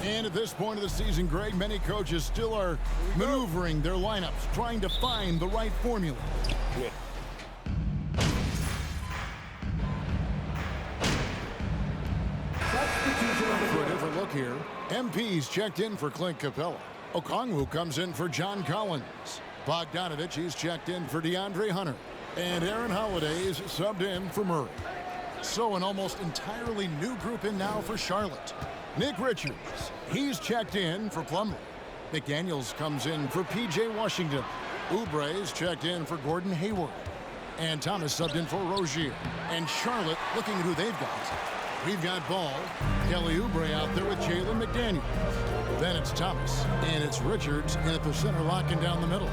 And at this point of the season, Greg, many coaches still are maneuvering their lineups, trying to find the right formula. Yeah. For a different look here, MP's checked in for Clint Capella. Okongwu comes in for John Collins. Bogdanovich, he's checked in for DeAndre Hunter. And Aaron Holiday's subbed in for Murray. So an almost entirely new group in now for Charlotte. Nick Richards, he's checked in for Plumlee. McDaniels comes in for P.J. Washington. Oubre's checked in for Gordon Hayward. And Thomas subbed in for Rozier. And Charlotte looking at who they've got. We've got Ball, Kelly Oubre out there with Jalen McDaniels. Then it's Thomas, and it's Richards in at the center, locking down the middle.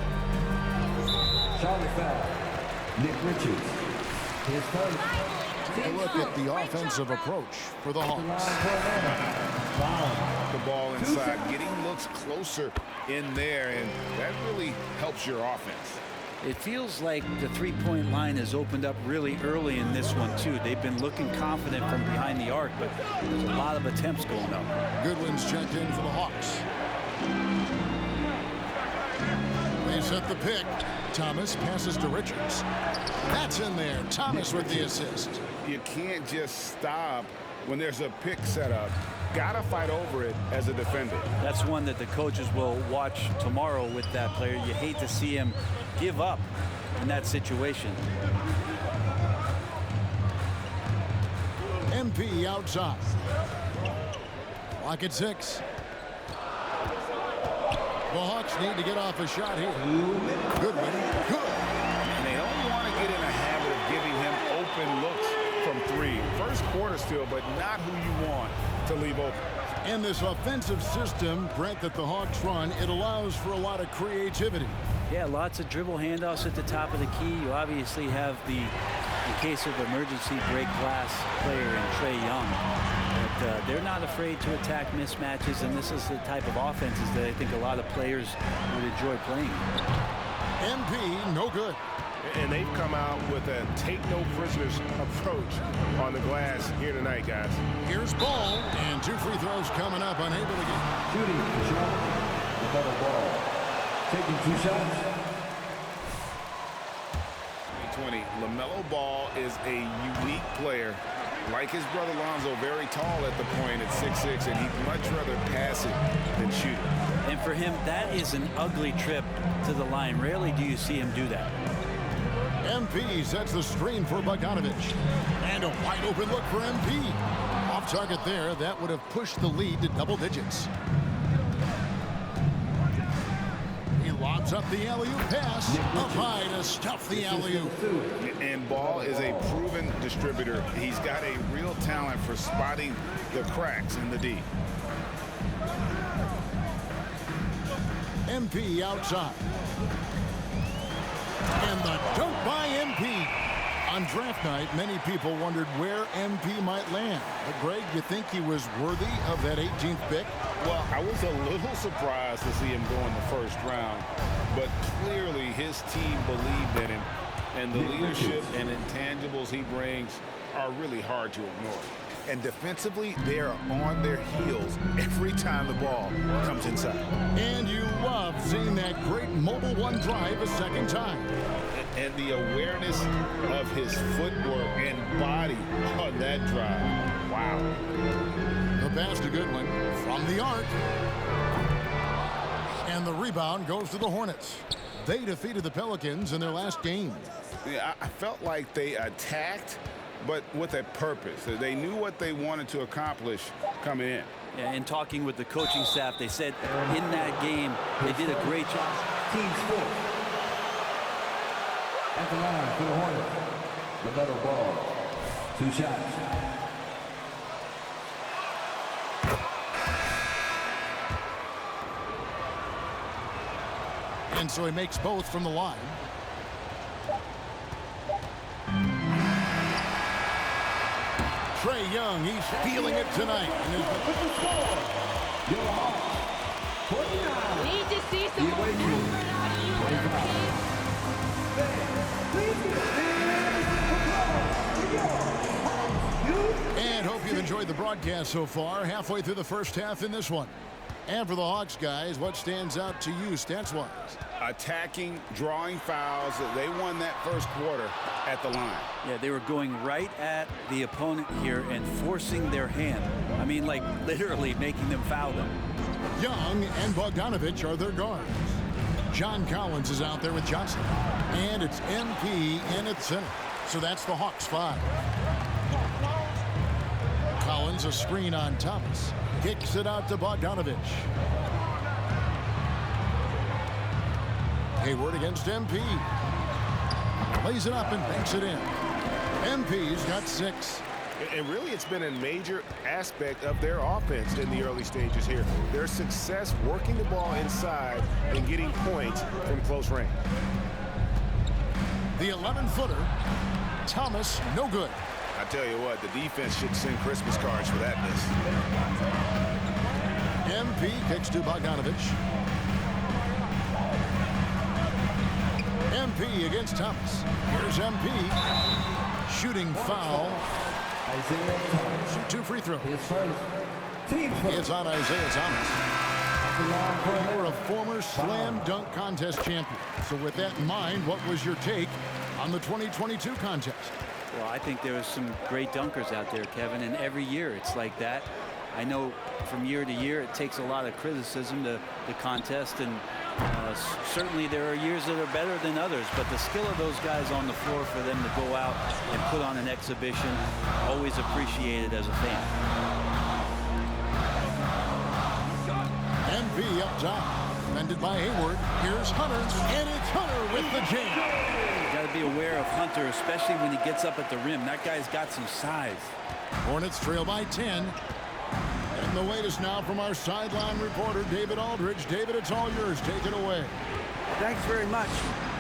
Charlie foul. Nick Richards. His first. Take a look at the offensive approach for the Hawks. The ball inside, getting looks closer in there, and that really helps your offense. It feels like the three-point line has opened up really early in this one, too. They've been looking confident from behind the arc, but there's a lot of attempts going up. Goodwin's checked in for the Hawks. They set the pick. Thomas passes to Richards. That's in there. Thomas with the assist. You can't just stop when there's a pick set up. Gotta fight over it as a defender. That's one that the coaches will watch tomorrow with that player. You hate to see him give up in that situation. MP outside. Clock at 6. The Hawks need to get off a shot here. Goodwin. Good. And they don't want to get in a habit of giving him open looks from 3. First quarter still, but not who you want to leave open. And this offensive system, Brent, that the Hawks run, it allows for a lot of creativity. Yeah, lots of dribble handoffs at the top of the key. You obviously have the, in case of emergency, break glass player in Trae Young. But they're not afraid to attack mismatches, and this is the type of offenses that I think a lot of players would enjoy playing. MP, no good. And they've come out with a take-no-prisoners approach on the glass here tonight, guys. Here's Ball, and 2 free throws coming up, unable to get. Shooting for Charlotte. The double ball. Taking 2 shots. 2020, LaMelo Ball is a unique player. Like his brother Lonzo, very tall at the point at 6'6", and he'd much rather pass it than shoot it. And for him, that is an ugly trip to the line. Rarely do you see him do that. MP sets the screen for Bogdanovich. And a wide open look for MP. Off target there, that would have pushed the lead to double digits. He lobs up the alley-oop pass. Up high to stuff the alley-oop. And Ball is a proven distributor. He's got a real talent for spotting the cracks in the D. MP outside. And the dunk by MP. On draft night, many people wondered where MP might land. But Greg, you think he was worthy of that 18th pick? Well, I was a little surprised to see him go in the first round. But clearly his team believed in him. And the leadership and intangibles he brings are really hard to ignore. And defensively, they are on their heels every time the ball comes inside. And you love seeing that great mobile one drive a second time. And the awareness of his footwork and body on that drive. Wow. The pass to Goodwin from the arc. And the rebound goes to the Hornets. They defeated the Pelicans in their last game. Yeah, I felt like they attacked, but with a purpose. They knew what they wanted to accomplish coming in. Yeah, in talking with the coaching staff, they said in that game they did a great job. Team sport. At the line for the Hornets. The double ball. 2 shots. And so he makes both from the line. Trae Young, he's feeling it tonight. Need to see some more effort out of you, And hope you've enjoyed enjoyed the broadcast so far. Halfway through the first half in this one. And for the Hawks, guys, what stands out to you stats-wise? Attacking, drawing fouls. They won that first quarter at the line. Yeah, they were going right at the opponent here and forcing their hand. I mean, like literally making them foul them. Young and Bogdanovich are their guards. John Collins is out there with Johnson. And it's MP in at center. So that's the Hawks 5. Collins, a screen on Thomas. Kicks it out to Bogdanovich. Hayward against MP. Lays it up and banks it in. MP's got 6. And really, it's been a major aspect of their offense in the early stages here. Their success working the ball inside and getting points from close range. The 11-footer. Thomas, no good. I tell you what, the defense should send Christmas cards for that miss. MP kicks to Bogdanovich. MP against Thomas. Here's MP. Shooting foul. Shoot 2 free throws. It's on Isaiah Thomas. You're a former slam dunk contest champion. So with that in mind, what was your take on the 2022 contest? Well, I think there was some great dunkers out there, Kevin, and every year it's like that. I know from year to year it takes a lot of criticism to the contest, and certainly there are years that are better than others, but the skill of those guys on the floor for them to go out and put on an exhibition, always appreciated as a fan. MP up top, defended by Hayward. Here's Hunter, and it's Hunter with the jam. Got to be aware of Hunter, especially when he gets up at the rim. That guy's got some size. Hornets trail by 10. And the latest now from our sideline reporter, David Aldridge. David, it's all yours. Take it away. Thanks very much.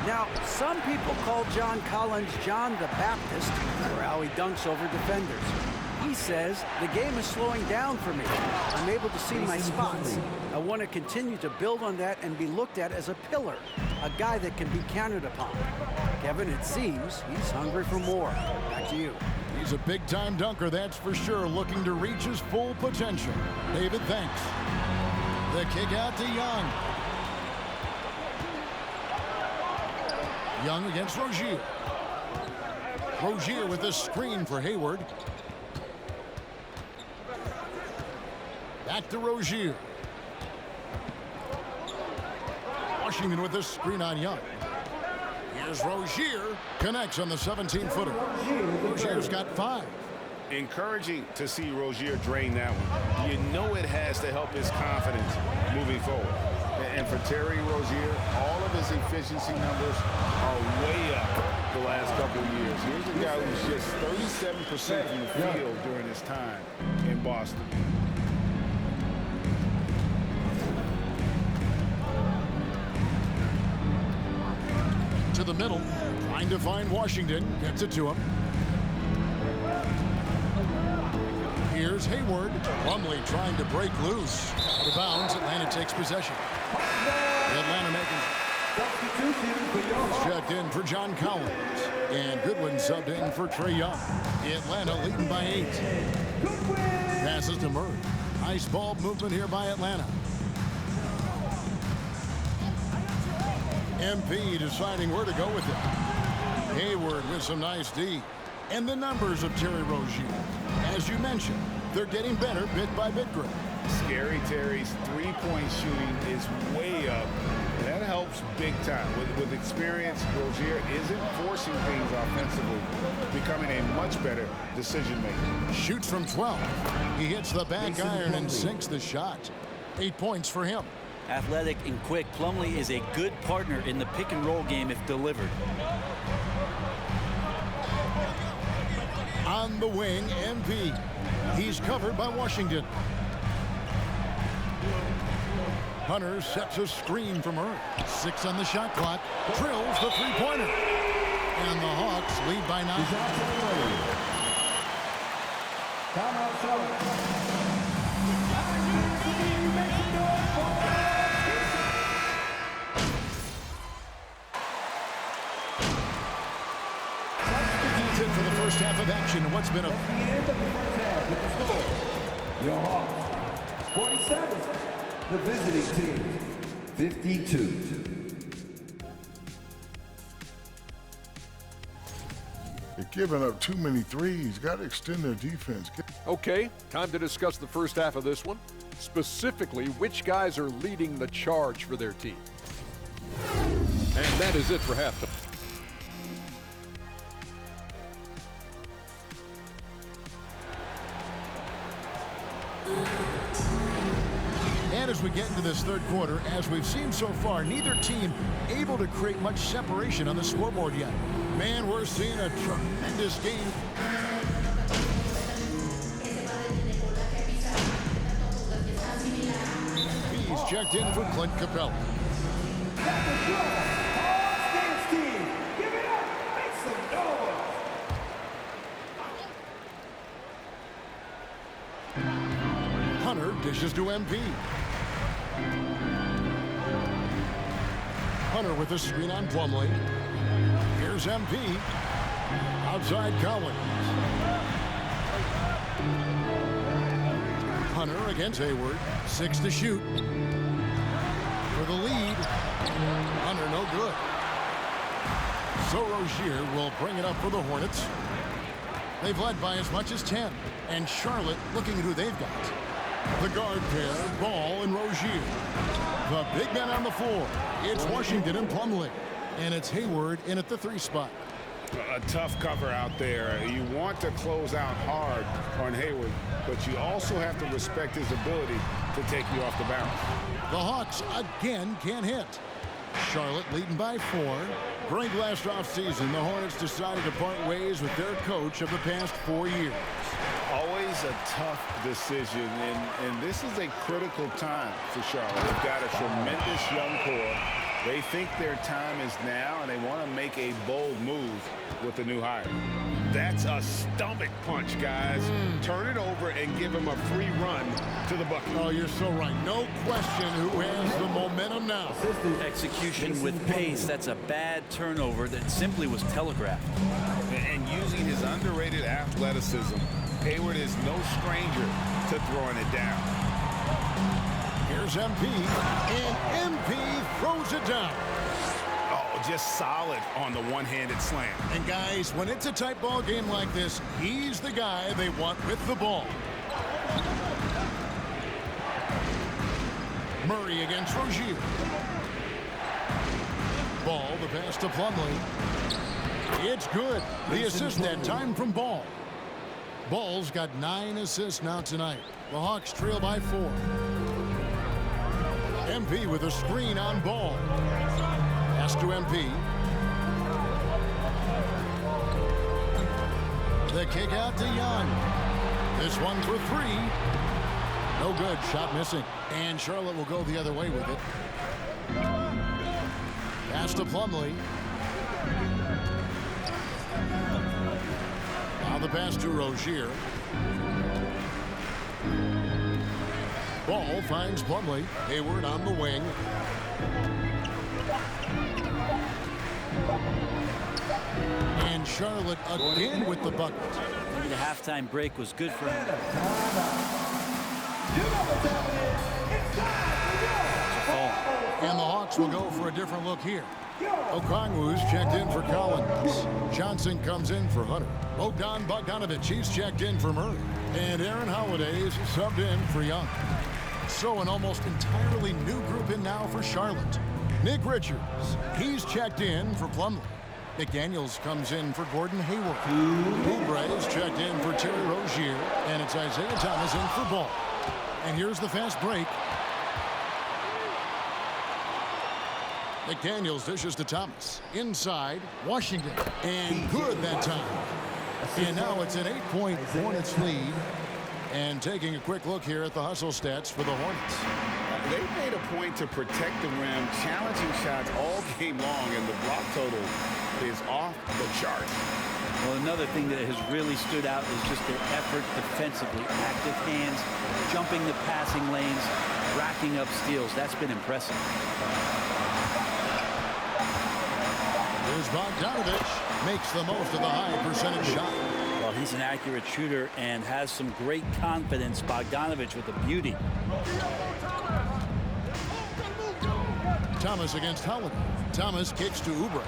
Now, some people call John Collins John the Baptist for how he dunks over defenders. He says, the game is slowing down for me. I'm able to see my spots. I want to continue to build on that and be looked at as a pillar, a guy that can be counted upon. Kevin, it seems he's hungry for more. Back to you. He's a big-time dunker, that's for sure, looking to reach his full potential. David, thanks. The kick out to Young. Young against Rozier. Rozier with a screen for Hayward. Back to Rozier. Washington with a screen on Young. Here's Rozier. Connects on the 17-footer. Rozier's got 5. Encouraging to see Rozier drain that one. You know it has to help his confidence moving forward. And for Terry Rozier, all of his efficiency numbers are way up the last couple of years. Here's a guy who's just 37% from the field during his time in Boston. To the middle, trying to find Washington, gets it to him. Here's Hayward. Plumlee trying to break loose. Out of bounds, Atlanta takes possession. Atlanta making checked in for John Collins. And Goodwin subbed in for Trae Young. Atlanta leading by 8. Passes to Murray. Nice ball movement here by Atlanta. MP deciding where to go with it. Hayward with some nice D. And the numbers of Terry Rozier. As you mentioned, they're getting better bit by bit, Greg. Scary Terry's three-point shooting is way up. And that helps big time. With experience, Rozier isn't forcing things offensively, becoming a much better decision maker. Shoots from 12. He hits the back iron and sinks the shot. 8 points for him. Athletic and quick, Plumlee is a good partner in the pick and roll game if delivered. On the wing, MP. He's covered by Washington. Hunter sets a screen from Murray. 6 on the shot clock. Drills the three-pointer. And the Hawks lead by 9. for the first half of action. What's been a... At the end of the first half with the score, your Hawks 47, the visiting team 52. They're giving up too many threes. Got to extend their defense. Okay, time to discuss the first half of this one. Specifically, which guys are leading the charge for their team. And that is it for halftime. And as we get into this third quarter, as we've seen so far, neither team able to create much separation on the scoreboard yet. Man, we're seeing a tremendous game. He's checked in for Clint Capella. Hunter dishes to MP. Hunter with a screen on Plumlee. Here's MP. Outside Collins. Hunter against Hayward. 6 to shoot. For the lead. Hunter no good. So Rozier will bring it up for the Hornets. They've led by as much as 10. And Charlotte looking at who they've got. The guard pair, Ball and Rozier. The big men on the floor. It's Washington and Plumlee. And it's Hayward in at the 3 spot. A tough cover out there. You want to close out hard on Hayward, but you also have to respect his ability to take you off the bounce. The Hawks again can't hit. Charlotte leading by 4. During last offseason, the Hornets decided to part ways with their coach of the past 4 years. Always a tough decision, and this is a critical time for Charlotte. They've got a tremendous young core. They think their time is now, and they want to make a bold move with the new hire. That's a stomach punch, guys. Turn it over and give him a free run to the bucket. Oh, you're so right. No question who has the momentum now. Execution with pace. That's a bad turnover that simply was telegraphed. And using his underrated athleticism, Hayward is no stranger to throwing it down. Here's MP, and MP throws it down. Oh, just solid on the one-handed slam. And guys, when it's a tight ball game like this, he's the guy they want with the ball. Murray against Rozier. Ball, the pass to Plumlee. It's good. The assist that time from Ball. Ball's got 9 assists now tonight. The Hawks trail by 4. MP with a screen on Ball. Pass to MP. The kick out to Young. This one for 3. No good. Shot missing. And Charlotte will go the other way with it. Pass to Plumlee. Now the pass to Rozier. Ball finds Plumlee. Hayward on the wing. And Charlotte again with the bucket. Maybe the halftime break was good for him. And the Hawks will go for a different look here. Okongwu's checked in for Collins. Johnson comes in for Hunter. Bogdanovich, he's checked in for Murray. And Aaron Holiday's subbed in for Young. So an almost entirely new group in now for Charlotte. Nick Richards, he's checked in for Plumlee. McDaniels comes in for Gordon Hayward. Oubre's checked in for Terry Rozier. And it's Isaiah Thomas in for Ball. And here's the fast break. McDaniels dishes to Thomas. Inside, Washington. And good that time. And now it's an 8-point Hornets lead. And taking a quick look here at the hustle stats for the Hornets. They made a point to protect the rim, challenging shots all game long, and the block total is off the chart. Well, another thing that has really stood out is just their effort defensively. Active hands, jumping the passing lanes, racking up steals. That's been impressive. Here's Here's Bogdanovich. Makes the most of the high percentage shot. Well, he's an accurate shooter and has some great confidence. Bogdanovich with the beauty. Thomas against Holiday. Thomas kicks to Oubre.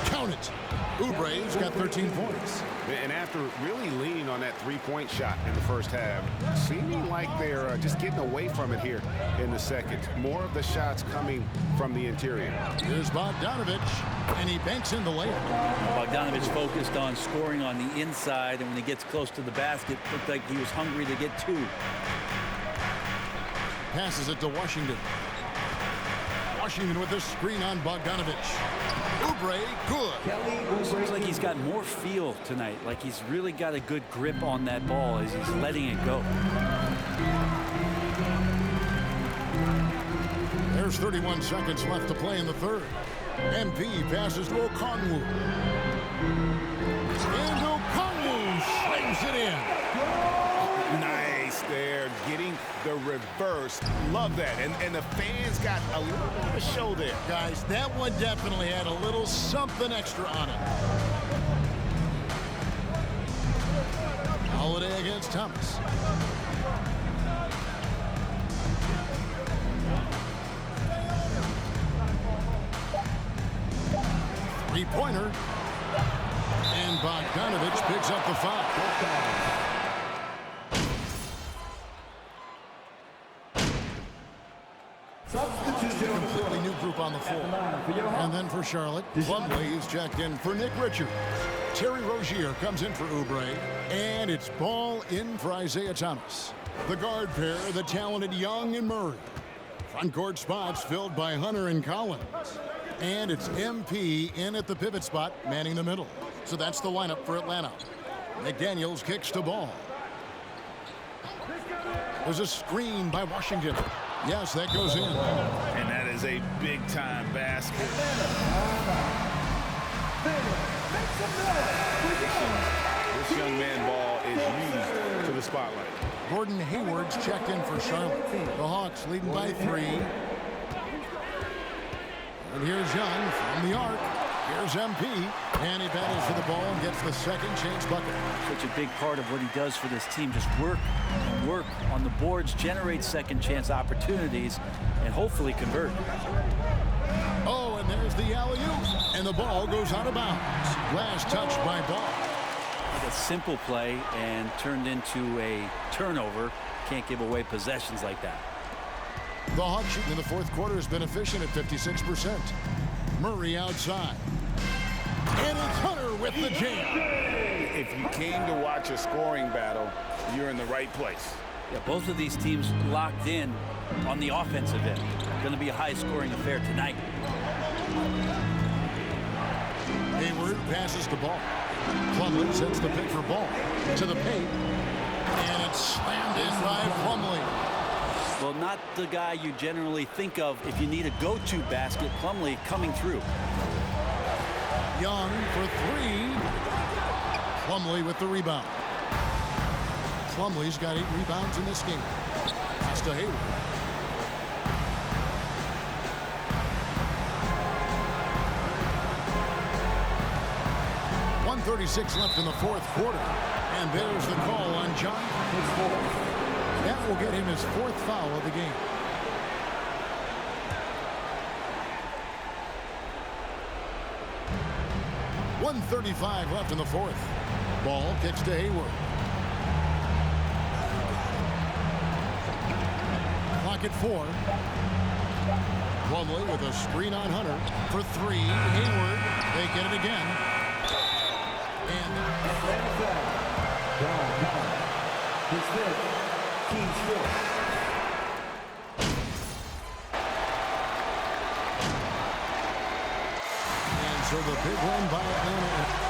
Count it. Oubre's got 13 points. And after really leaning on that three-point shot in the first half, seeming like they're just getting away from it here in the second. More of the shots coming from the interior. Here's Bogdanovich, and he banks in the layup. Bogdanovich focused on scoring on the inside, and when he gets close to the basket, looked like he was hungry to get two. Passes it to Washington. Washington with a screen on Bogdanovich. Oubre, good. Seems like he's got more feel tonight, like he's really got a good grip on that ball as he's letting it go. There's 31 seconds left to play in the third. MP passes to Okongwu. And Okongwu slams it in. Nice there, getting the reverse. Love that. And the fans got a little bit of a show there. Guys, that one definitely had a little something extra on it. Holiday against Thomas. Three-pointer. And Bogdanovich picks up the foul. Completely new group on the floor. And then for Charlotte, Plumlee is checked in for Nick Richards. Terry Rozier comes in for Oubre. And it's ball in for Isaiah Thomas. The guard pair, the talented Young and Murray. Front court spots filled by Hunter and Collins. And it's MP in at the pivot spot, manning the middle. So that's the lineup for Atlanta. McDaniels kicks to ball. There's a screen by Washington. Yes, that goes in. And that is a big-time basket. This young man ball is used to the spotlight. Gordon Hayward's checked in for Charlotte. The Hawks leading by 3. And here's Young from the arc. Here's MP. And he battles for the ball and gets the second chance bucket. Such a big part of what he does for this team. Just work and work on the boards, generate second chance opportunities, and hopefully convert. Oh, and there's the alley-oop. And the ball goes out of bounds. Last touch by Ball. Like a simple play and turned into a turnover. Can't give away possessions like that. The Hawks shooting in the fourth quarter has been efficient at 56%. Murray outside. And it's Hunter with the jam. If you came to watch a scoring battle, you're in the right place. Yeah, both of these teams locked in on the offensive end. Going to be a high-scoring affair tonight. Hayward passes the ball. Plumlee sets the pick for Ball. To the paint. And it's slammed in by Plumlee. Well, not the guy you generally think of if you need a go-to basket. Plumlee coming through. Young for 3. Plumlee with the rebound. Plumlee's got 8 rebounds in this game. Pass to Hayward. .136 left in the fourth quarter. And there's the call on John. That will get him his 4th foul of the game. .135 left in the fourth. Ball kicks to Hayward. Clock at 4. Plumlee with a screen on Hunter for 3. Hayward, they get it again. And his fifth, team's fourth. so the big win by Atlanta.